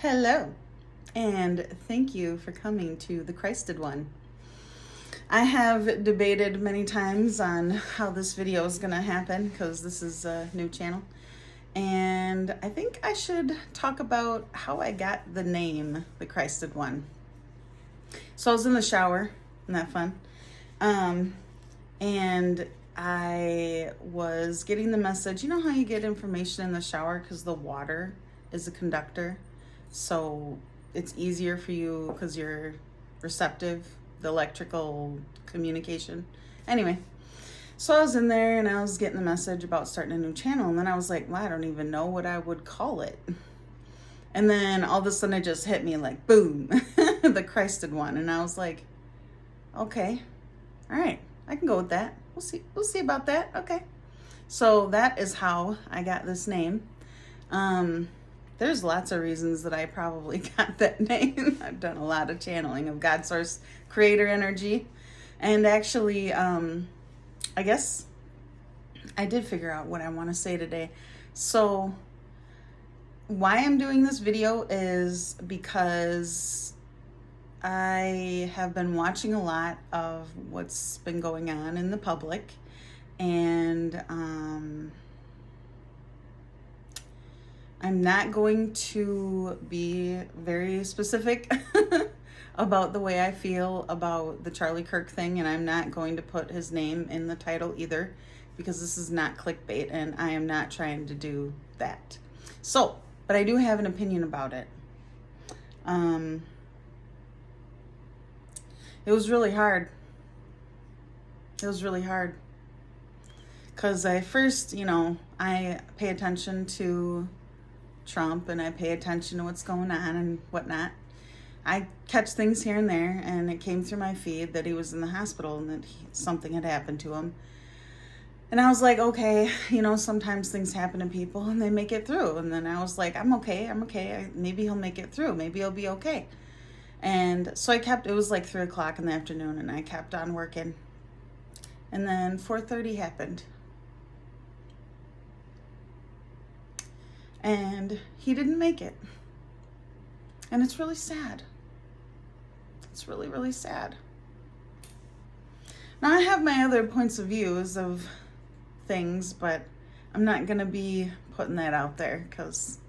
Hello, and thank you for coming to the Christed One. I have debated many times on how this video is going to happen because this is a new channel. And I think I should talk about how I got the name, the Christed One. So I was in the shower, isn't that fun? And I was getting the message. You know how you get information in the shower because the water is a conductor? So it's easier for you because you're receptive, the electrical communication. Anyway, so I was in there and I was getting the message about starting a new channel. And then I was like, well, I don't even know what I would call it. And then all of a sudden it just hit me like, boom, the Christed One. And I was like, okay, all right, I can go with that. We'll see about that. Okay. So that is how I got this name. There's lots of reasons that I probably got that name. I've done a lot of channeling of God Source Creator Energy. And actually, I guess I did figure out what I want to say today. So why I'm doing this video is because I have been watching a lot of what's been going on in the public, and I'm not going to be very specific about the way I feel about the Charlie Kirk thing, and I'm not going to put his name in the title either because this is not clickbait and I am not trying to do that. So, but I do have an opinion about it. It was really hard. It was really hard because I first, I pay attention to Trump and I pay attention to what's going on and whatnot. I catch things here and there, and it came through my feed that he was in the hospital and that something had happened to him. And I was like, okay, sometimes things happen to people and they make it through. And then I was like, I'm okay. Maybe he'll make it through. Maybe he'll be okay. And so it was like 3 o'clock in the afternoon and I kept on working. And then 4:30 happened. And he didn't make it. And it's really sad. It's really, really sad. Now I have my other points of views of things, but I'm not going to be putting that out there because,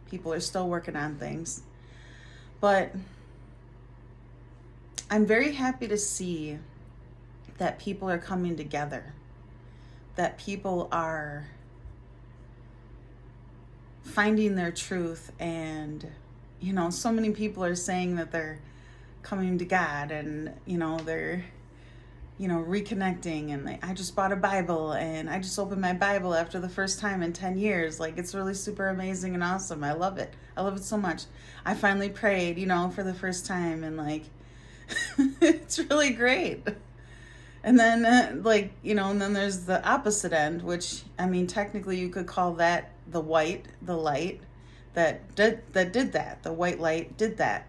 people are still working on things. But I'm very happy to see that people are coming together, that people are finding their truth, and so many people are saying that they're coming to God, and they're reconnecting, and I just bought a Bible and I just opened my Bible after the first time in 10 years. Like, it's really super amazing and awesome. I love it so much. I finally prayed for the first time, and it's really great. And then and then there's the opposite end, which technically you could call that the light that did that. The white light did that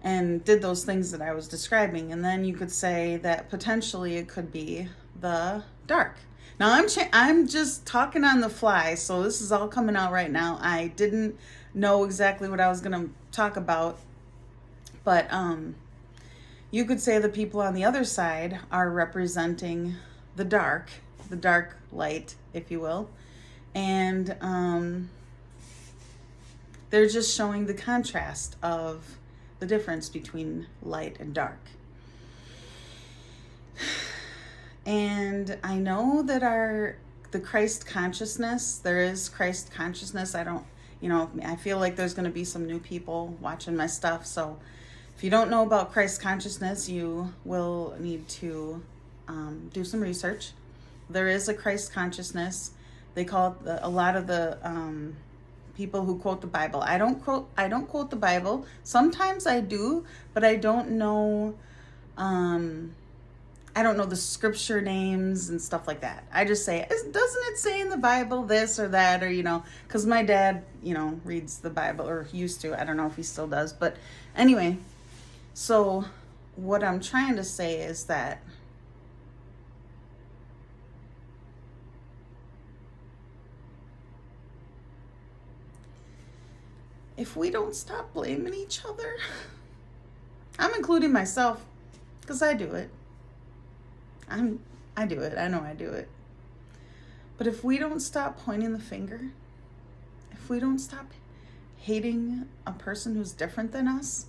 and did those things that I was describing. And then you could say that potentially it could be the dark. Now I'm just talking on the fly, so this is all coming out right now. I didn't know exactly what I was going to talk about, but you could say the people on the other side are representing the dark light, if you will. And they're just showing the contrast of the difference between light and dark. And I know that the Christ consciousness, there is Christ consciousness. I feel like there's going to be some new people watching my stuff. So if you don't know about Christ consciousness, you will need to do some research. There is a Christ consciousness. They call it a lot of the people who quote the Bible. I don't quote the Bible. Sometimes I do, but I don't know. I don't know the scripture names and stuff like that. I just say, doesn't it say in the Bible this or that, or because my dad reads the Bible, or used to. I don't know if he still does, but anyway. So what I'm trying to say is that if we don't stop blaming each other, I'm including myself because I do it. I do it. I know I do it. But if we don't stop pointing the finger, if we don't stop hating a person who's different than us,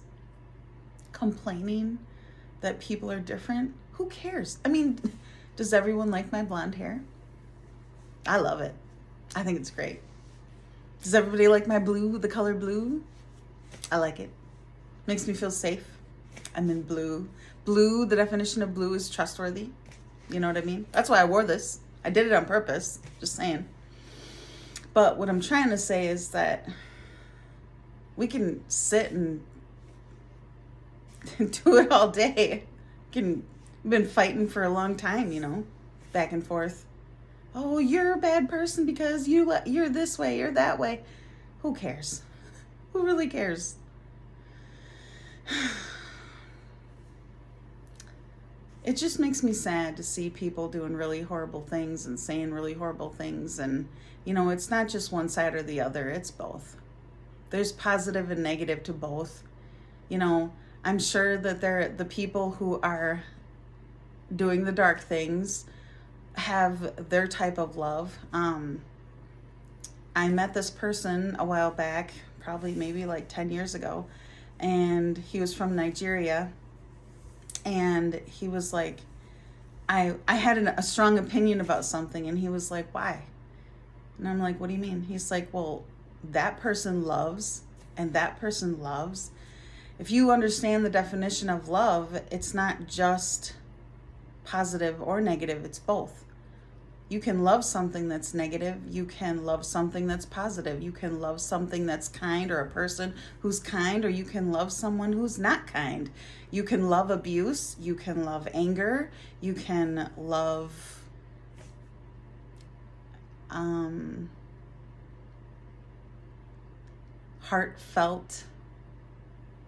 complaining that people are different, who cares? I mean, does everyone like my blonde hair? I love it. I think it's great. Does everybody like my blue, the color blue? I like it. Makes me feel safe. I'm in blue. Blue, the definition of blue is trustworthy. You know what I mean? That's why I wore this. I did it on purpose. Just saying. But what I'm trying to say is that we can sit and do it all day. We've been fighting for a long time, you know, back and forth. Oh, you're a bad person because you're this way, you're that way. Who cares? Who really cares? It just makes me sad to see people doing really horrible things and saying really horrible things. And, you know, it's not just one side or the other. It's both. There's positive and negative to both. You know, I'm sure that the people who are doing the dark things have their type of love. I met this person a while back, probably maybe like 10 years ago, and he was from Nigeria. And he was like, I had a strong opinion about something, and he was like, why? And I'm like, what do you mean? He's like, well, that person loves and that person loves. If you understand the definition of love, it's not just positive or negative, it's both. You can love something that's negative. You can love something that's positive. You can love something that's kind, or a person who's kind, or you can love someone who's not kind. You can love abuse. You can love anger. You can love heartfelt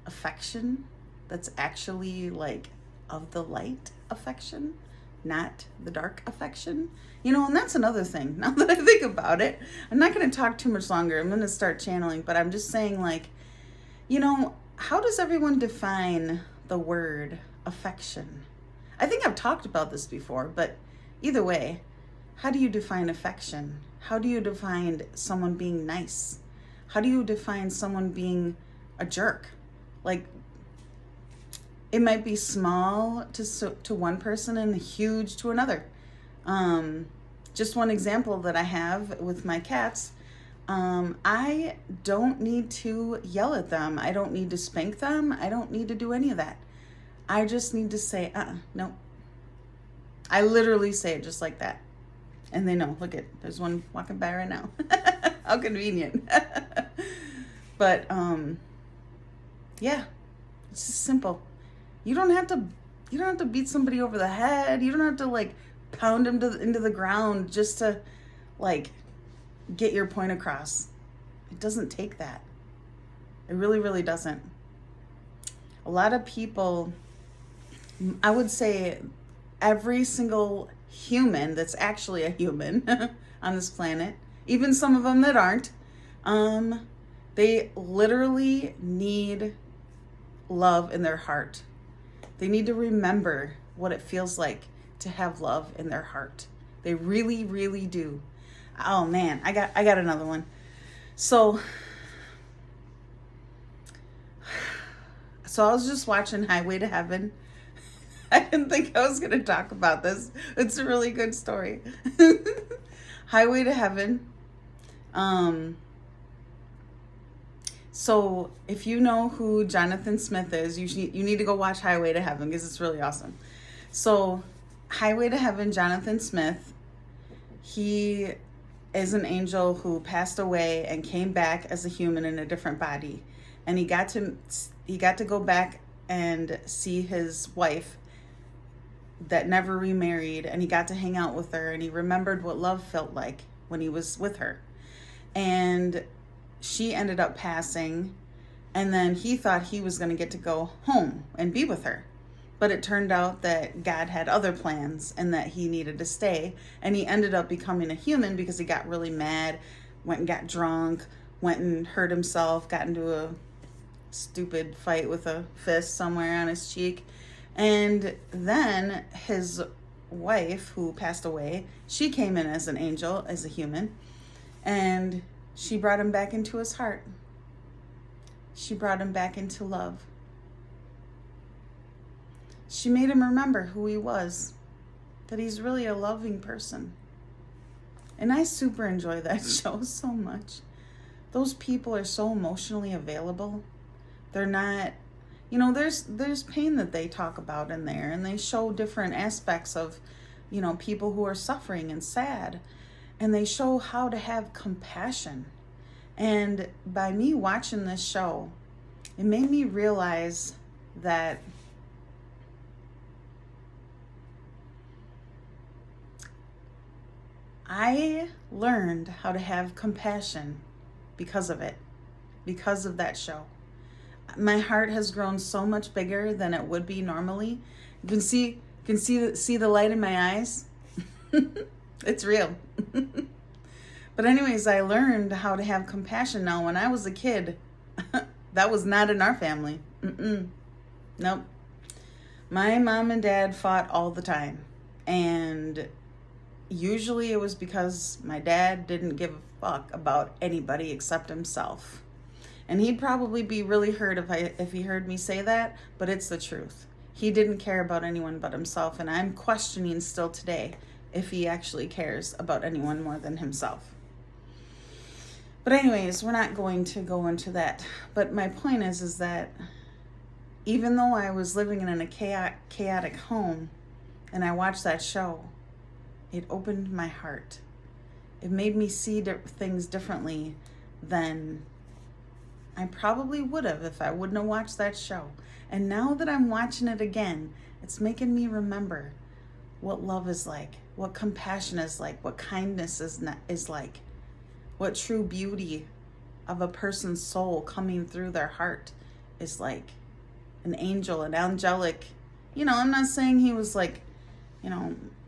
affection that's actually like of the light affection, not the dark affection. You know, and that's another thing. Now that I think about it, I'm not going to talk too much longer. I'm going to start channeling, but I'm just saying, like, you know, how does everyone define the word affection? I think I've talked about this before, but either way, how do you define affection? How do you define someone being nice? How do you define someone being a jerk? Like, it might be small to one person and huge to another. Just one example that I have with my cats. I don't need to yell at them. I don't need to spank them. I don't need to do any of that. I just need to say, no. I literally say it just like that. And they know. Look there's one walking by right now. How convenient. But, yeah, it's just simple. You don't have to beat somebody over the head. You don't have to like pound them into the ground just to like get your point across. It doesn't take that. It really, really doesn't. A lot of people, I would say every single human that's actually a human on this planet, even some of them that aren't, they literally need love in their heart. They need to remember what it feels like to have love in their heart. They really, really do. Oh man, I got another one. So I was just watching Highway to Heaven. I didn't think I was going to talk about this. It's a really good story. Highway to Heaven. So if you know who Jonathan Smith is, you need to go watch Highway to Heaven because it's really awesome. So Highway to Heaven, Jonathan Smith, he is an angel who passed away and came back as a human in a different body. And he got to go back and see his wife that never remarried, and he got to hang out with her, and he remembered what love felt like when he was with her. And she ended up passing, and then he thought he was going to get to go home and be with her. But it turned out that God had other plans and that he needed to stay. And he ended up becoming a human because he got really mad, went and got drunk, went and hurt himself, got into a stupid fight with a fist somewhere on his cheek. And then his wife, who passed away, she came in as an angel, as a human, and she brought him back into his heart. She brought him back into love. She made him remember who he was, that he's really a loving person. And I super enjoy that show so much. Those people are so emotionally available. They're not, there's pain that they talk about in there, and they show different aspects of, people who are suffering and sad, and they show how to have compassion. And by me watching this show, it made me realize that I learned how to have compassion because of it, because of that show. My heart has grown so much bigger than it would be normally. You can see the light in my eyes. It's real. But anyways, I learned how to have compassion now. When I was a kid, that was not in our family. Nope. My mom and dad fought all the time. And usually it was because my dad didn't give a fuck about anybody except himself. And he'd probably be really hurt if he heard me say that, but it's the truth. He didn't care about anyone but himself, and I'm questioning still today if he actually cares about anyone more than himself. But anyways, we're not going to go into that. But my point is that even though I was living in a chaotic home and I watched that show, it opened my heart. It made me see things differently than I probably would have if I wouldn't have watched that show. And now that I'm watching it again, it's making me remember what love is like, what compassion is like, what kindness is like, what true beauty of a person's soul coming through their heart is like. An angel, an angelic. I'm not saying he was like,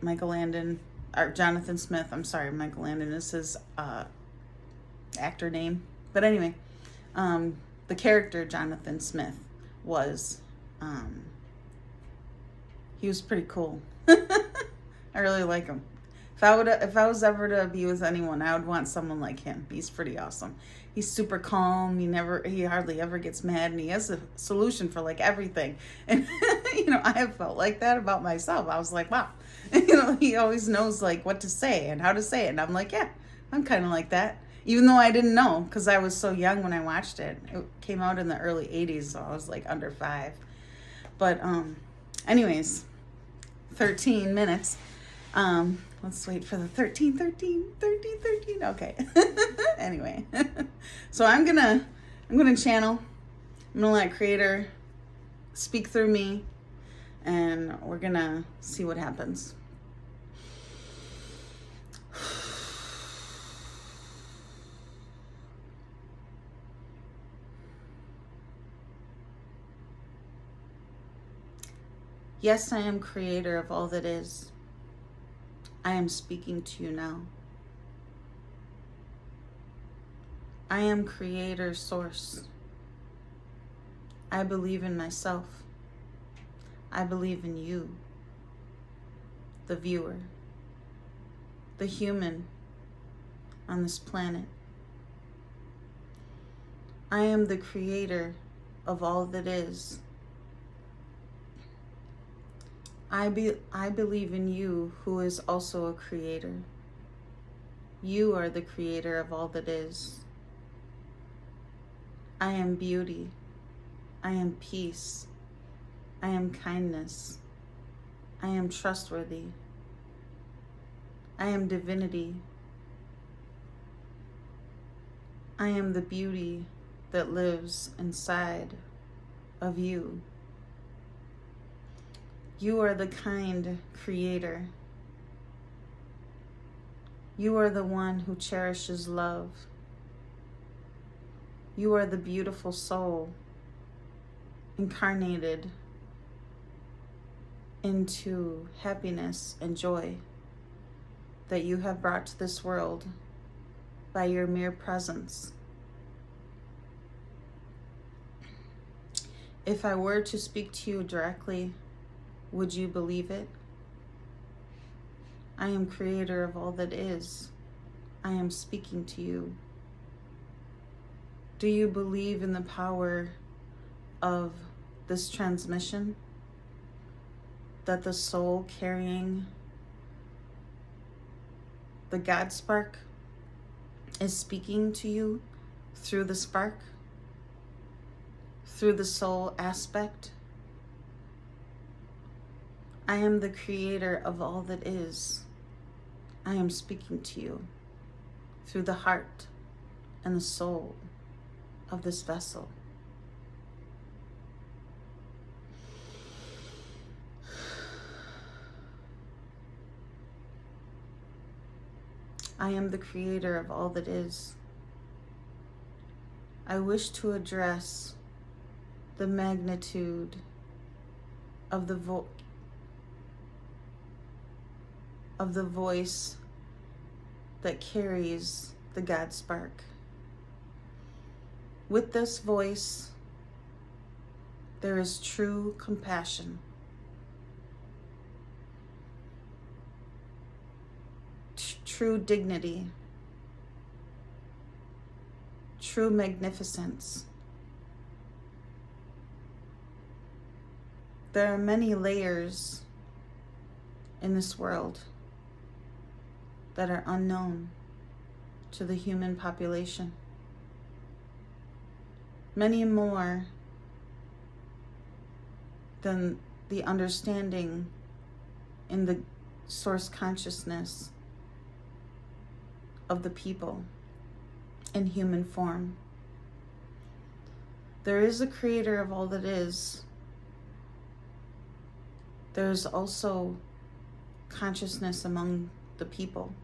Michael Landon, or Jonathan Smith. I'm sorry, Michael Landon is his actor name. But anyway, the character Jonathan Smith was, he was pretty cool. I really like him. If I was ever to be with anyone, I would want someone like him. He's pretty awesome. He's super calm. He hardly ever gets mad, and he has a solution for like everything. And I have felt like that about myself. I was like, wow, he always knows like what to say and how to say it. And I'm like, yeah, I'm kind of like that. Even though I didn't know, because I was so young when I watched it. It came out in the early 80s, so I was like under 5. But anyways, 13 minutes. Let's wait for the 13. Okay. Anyway, so I'm gonna channel. I'm gonna let Creator speak through me, and we're gonna see what happens. Yes, I am creator of all that is. I am speaking to you now. I am creator source. I believe in myself. I believe in you, the viewer, the human on this planet. I am the creator of all that is. I believe in you, who is also a creator. You are the creator of all that is. I am beauty. I am peace. I am kindness. I am trustworthy. I am divinity. I am the beauty that lives inside of you. You are the kind creator. You are the one who cherishes love. You are the beautiful soul incarnated into happiness and joy that you have brought to this world by your mere presence If I were to speak to you directly, would you believe it? I am creator of all that is. I am speaking to you. Do you believe in the power of this transmission? That the soul carrying the God spark is speaking to you through the spark, through the soul aspect? I am the creator of all that is. I am speaking to you through the heart and the soul of this vessel. I am the creator of all that is. I wish to address the magnitude of the voice that carries the God spark. With this voice, there is true compassion, true dignity, true magnificence. There are many layers in this world that are unknown to the human population. Many more than the understanding in the source consciousness of the people in human form. There is a creator of all that is. There is also consciousness among the people.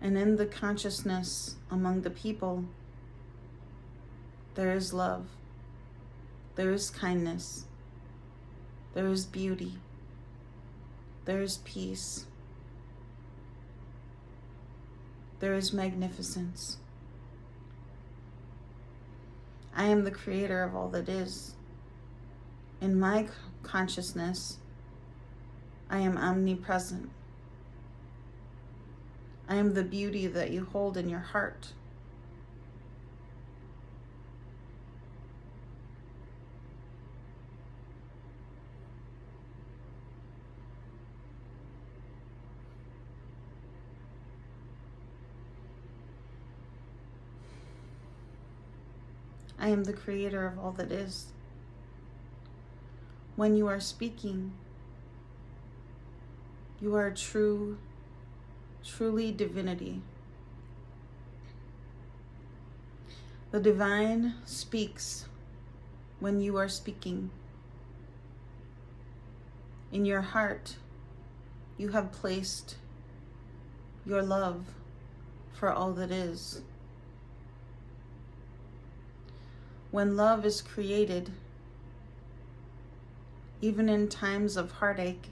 And in the consciousness among the people, there is love, there is kindness, there is beauty, there is peace, there is magnificence. I am the creator of all that is. In my consciousness, I am omnipresent. I am the beauty that you hold in your heart. I am the creator of all that is. When you are speaking, you are truly divinity. The divine speaks when you are speaking. In your heart, you have placed your love for all that is. When love is created, even in times of heartache,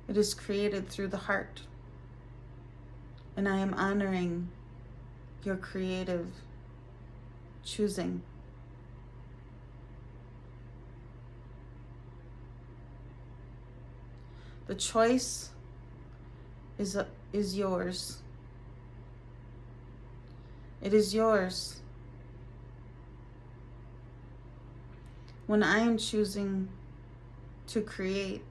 it is created through the heart. And I am honoring your creative choosing. The choice is yours. It is yours. When I am choosing to create,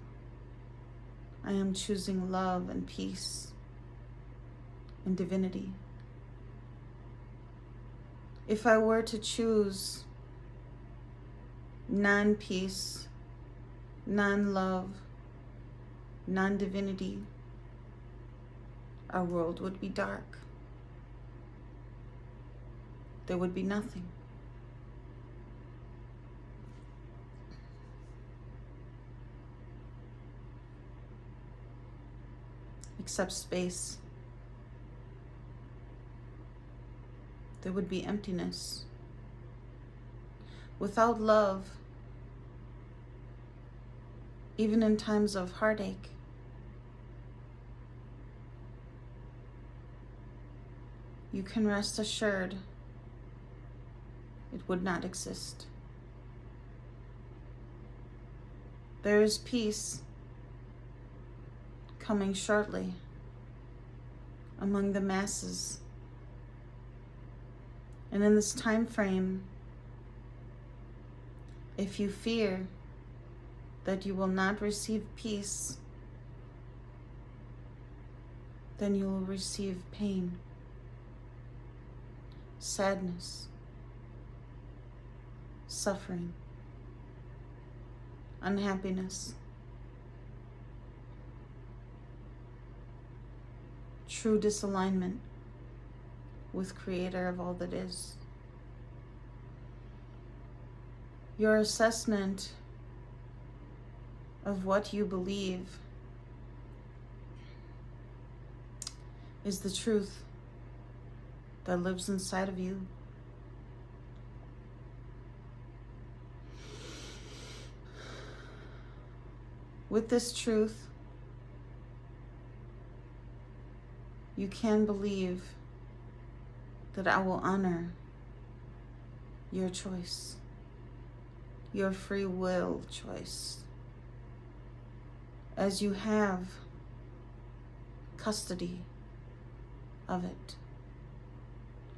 I am choosing love and peace and divinity. If I were to choose non-peace, non-love, non-divinity, our world would be dark. There would be nothing. Except space. There would be emptiness. Without love, even in times of heartache, you can rest assured it would not exist. There is peace coming shortly among the masses. And in this time frame, if you fear that you will not receive peace, then you will receive pain, sadness, suffering, unhappiness, true disalignment with Creator of all that is. Your assessment of what you believe is the truth that lives inside of you. With this truth, you can believe that I will honor your choice, your free will choice, as you have custody of it.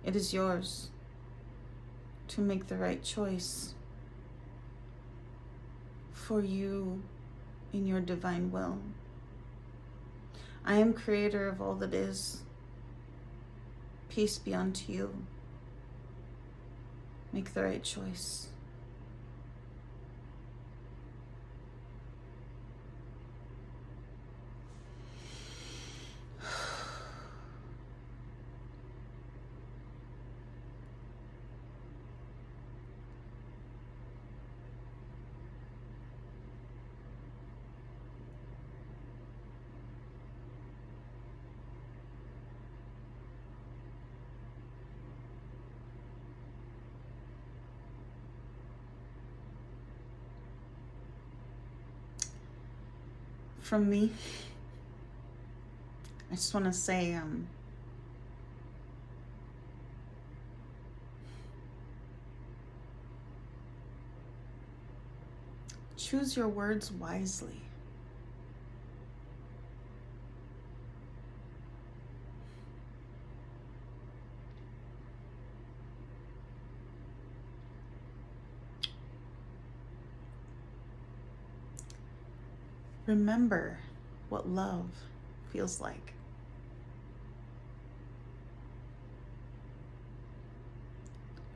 It is yours to make the right choice for you in your divine will. I am Creator of all that is. Peace be unto you. Make the right choice. From me, I just want to say, choose your words wisely. Remember what love feels like.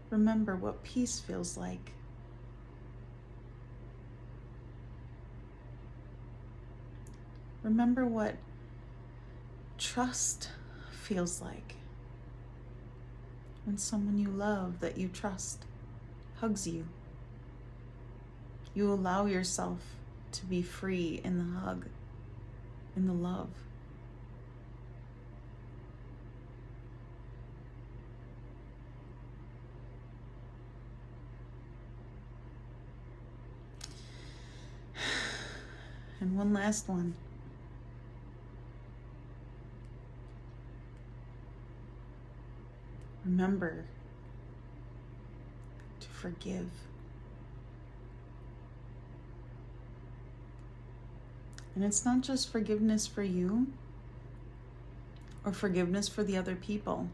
Remember what peace feels like. Remember what trust feels like. When someone you love, that you trust, hugs you, you allow yourself to be free in the hug, in the love. And one last one. Remember to forgive. And it's not just forgiveness for you or forgiveness for the other people.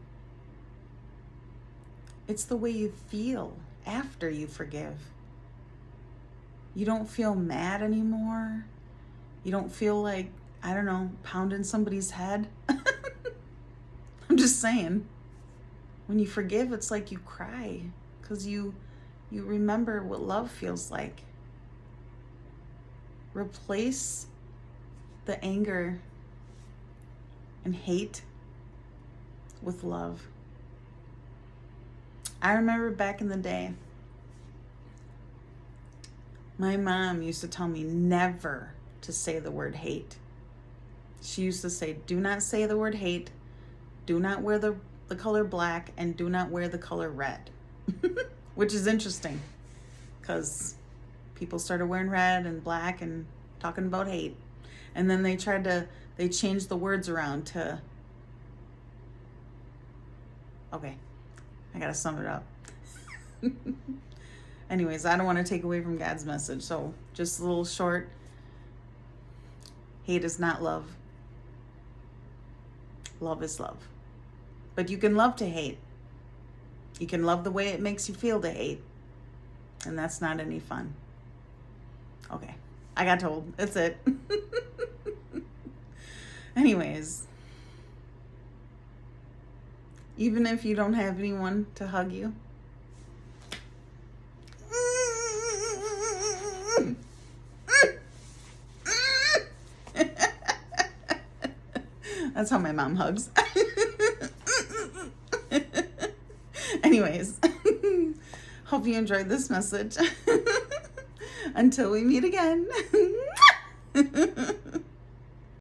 It's the way you feel after you forgive. You don't feel mad anymore. You don't feel like, I don't know, pounding somebody's head. I'm just saying. When you forgive, it's like you cry because you remember what love feels like. Replace the anger and hate with love. I remember back in the day, my mom used to tell me never to say the word hate. She used to say, do not say the word hate, do not wear the color black, and do not wear the color red. Which is interesting because people started wearing red and black and talking about hate. And then they changed the words around to, okay, I gotta sum it up. Anyways, I don't want to take away from God's message. So just a little short. Hate is not love. Love is love. But you can love to hate. You can love the way it makes you feel to hate. And that's not any fun. Okay. I got told. That's it. Anyways. Even if you don't have anyone to hug you. That's how my mom hugs. Anyways, hope you enjoyed this message. Until we meet again.